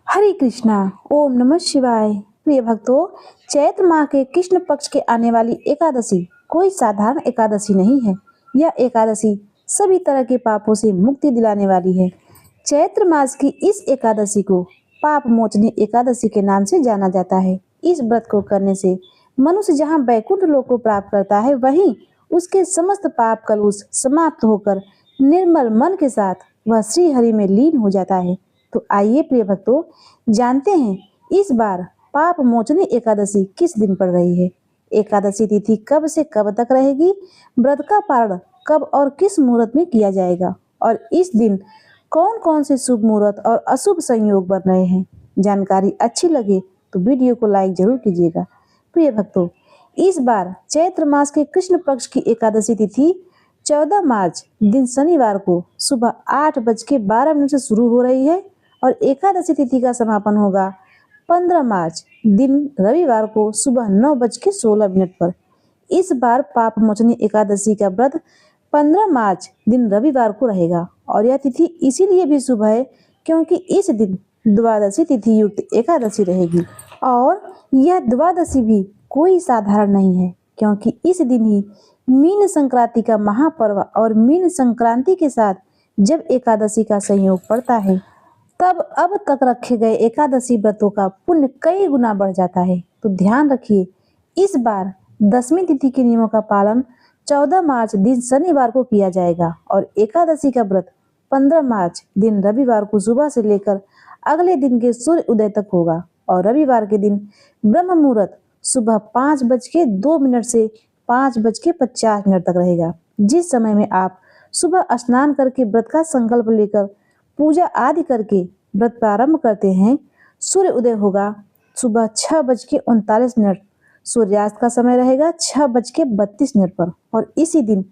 हरे कृष्णा। ओम नमः शिवाय। प्रिय भक्तों, चैत्र माह के कृष्ण पक्ष के आने वाली एकादशी कोई साधारण एकादशी नहीं है। यह एकादशी सभी तरह के पापों से मुक्ति दिलाने वाली है। चैत्र मास की इस एकादशी को पाप मोचनी एकादशी के नाम से जाना जाता है। इस व्रत को करने से मनुष्य जहाँ बैकुंठ लोक को प्राप्त करता है, वहीं उसके समस्त पाप कलुष समाप्त होकर निर्मल मन के साथ वह श्री हरि में लीन हो जाता है। तो आइए प्रिय भक्तों, जानते हैं इस बार पाप मोचनी एकादशी किस दिन पड़ रही है। एकादशी तिथि कब से कब तक रहेगी, व्रत का पारण कब और किस मुहूर्त में किया जाएगा, और इस दिन कौन कौन से शुभ मुहूर्त और अशुभ संयोग बन रहे हैं। जानकारी अच्छी लगे तो वीडियो को लाइक जरूर कीजिएगा। प्रिय भक्तों, इस बार चैत्र मास के कृष्ण पक्ष की एकादशी तिथि 14 मार्च दिन शनिवार को सुबह 8:12 से शुरू हो रही है और एकादशी तिथि का समापन होगा 15 मार्च दिन रविवार को सुबह 9:16 पर। इस बार पाप मोचनी एकादशी का व्रत 15 मार्च दिन रविवार को रहेगा और यह तिथि इसीलिए भी शुभ है क्योंकि इस दिन द्वादशी तिथि युक्त एकादशी रहेगी। और यह द्वादशी भी कोई साधारण नहीं है क्योंकि इस दिन ही मीन संक्रांति का महापर्व और मीन संक्रांति के साथ जब एकादशी का संयोग पड़ता है, तब अब तक रखे गए एकादशी व्रतों का पुण्य कई गुना बढ़ जाता है। तो ध्यान रखिए, इस बार दसवीं तिथि के नियमों का पालन 14 मार्च दिन शनिवार को किया जाएगा और एकादशी का व्रत 15 मार्च दिन रविवार को सुबह से लेकर अगले दिन के सूर्य उदय तक होगा और रविवार के दिन ब्रह्म मुहूर्त सुबह 5:02 से 5:50 तक रहेगा, जिस समय में आप सुबह स्नान करके व्रत का संकल्प लेकर पूजा आदि करके व्रत प्रारंभ करते हैं। सूर्य उदय होगा सुबह 6:39। सूर्यास्त का समय रहेगा 6:32 पर और इसी दिन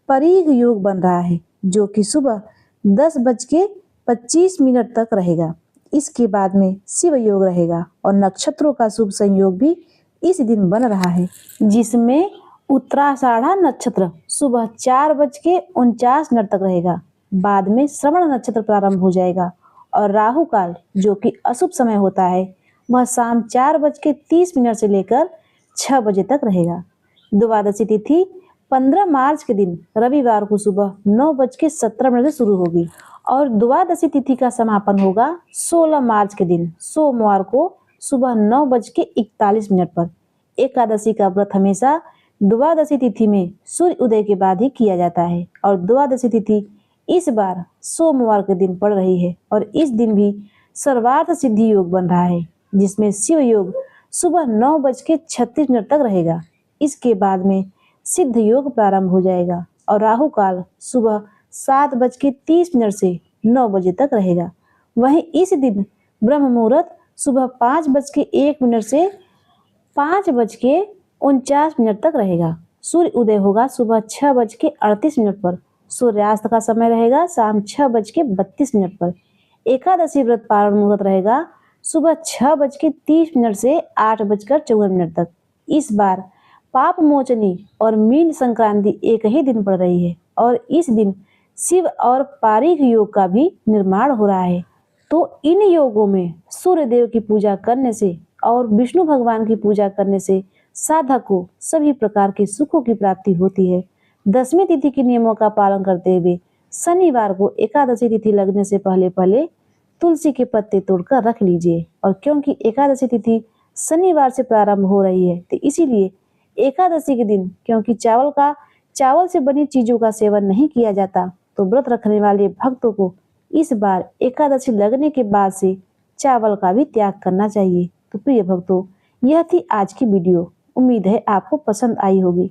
परीघ योग बन रहा है जो कि सुबह 10:25 तक रहेगा। इसके बाद में शिव योग रहेगा और नक्षत्रों का शुभ संयोग भी इस दिन बन रहा है, जिसमें उत्तराषाढ़ा नक्षत्र सुबह 4:49 तक रहेगा। बाद में श्रवण नक्षत्र प्रारंभ हो जाएगा और राहु काल जो कि अशुभ समय होता है वह शाम 4:30 से लेकर 6 बजे तक रहेगा। द्वादशी तिथि 15 मार्च के दिन रविवार को सुबह 9:17 से शुरू होगी और द्वादशी तिथि का समापन होगा 16 मार्च के दिन सोमवार को सुबह 9:41 पर। एकादशी का व्रत हमेशा द्वादशी तिथि में सूर्य उदय के बाद ही किया जाता है और द्वादशी तिथि इस बार सोमवार के दिन पड़ रही है और इस दिन भी सर्वार्थ सिद्धि योग बन रहा है, जिसमें शिव योग सुबह 9:36 तक रहेगा। इसके बाद में सिद्ध योग प्रारंभ हो जाएगा और राहु काल सुबह 7:30 से 9 बजे तक रहेगा। वहीं इस दिन ब्रह्म मुहूर्त सुबह 5:01 से 5:49 तक रहेगा। सूर्य उदय होगा सुबह 6:38 पर। सूर्यास्त का समय रहेगा शाम 6:32 पर। एकादशी व्रत पारण मुहूर्त रहेगा सुबह 6:30 से 8:54 तक। इस बार पाप मोचनी और मीन संक्रांति एक ही दिन पड़ रही है और इस दिन शिव और पारीघ योग का भी निर्माण हो रहा है। तो इन योगों में सूर्य देव की पूजा करने से और विष्णु भगवान की पूजा करने से साधक को सभी प्रकार के सुखों की प्राप्ति होती है। दसवीं तिथि के नियमों का पालन करते हुए शनिवार को एकादशी तिथि लगने से पहले पहले तुलसी के पत्ते तोड़कर रख लीजिए और क्योंकि एकादशी तिथि शनिवार से प्रारंभ हो रही है तो इसीलिए एकादशी के दिन क्योंकि चावल से बनी चीजों का सेवन नहीं किया जाता, तो व्रत रखने वाले भक्तों को इस बार एकादशी लगने के बाद से चावल का भी त्याग करना चाहिए। तो प्रिय भक्तों, यह थी आज की वीडियो। उम्मीद है आपको पसंद आई होगी।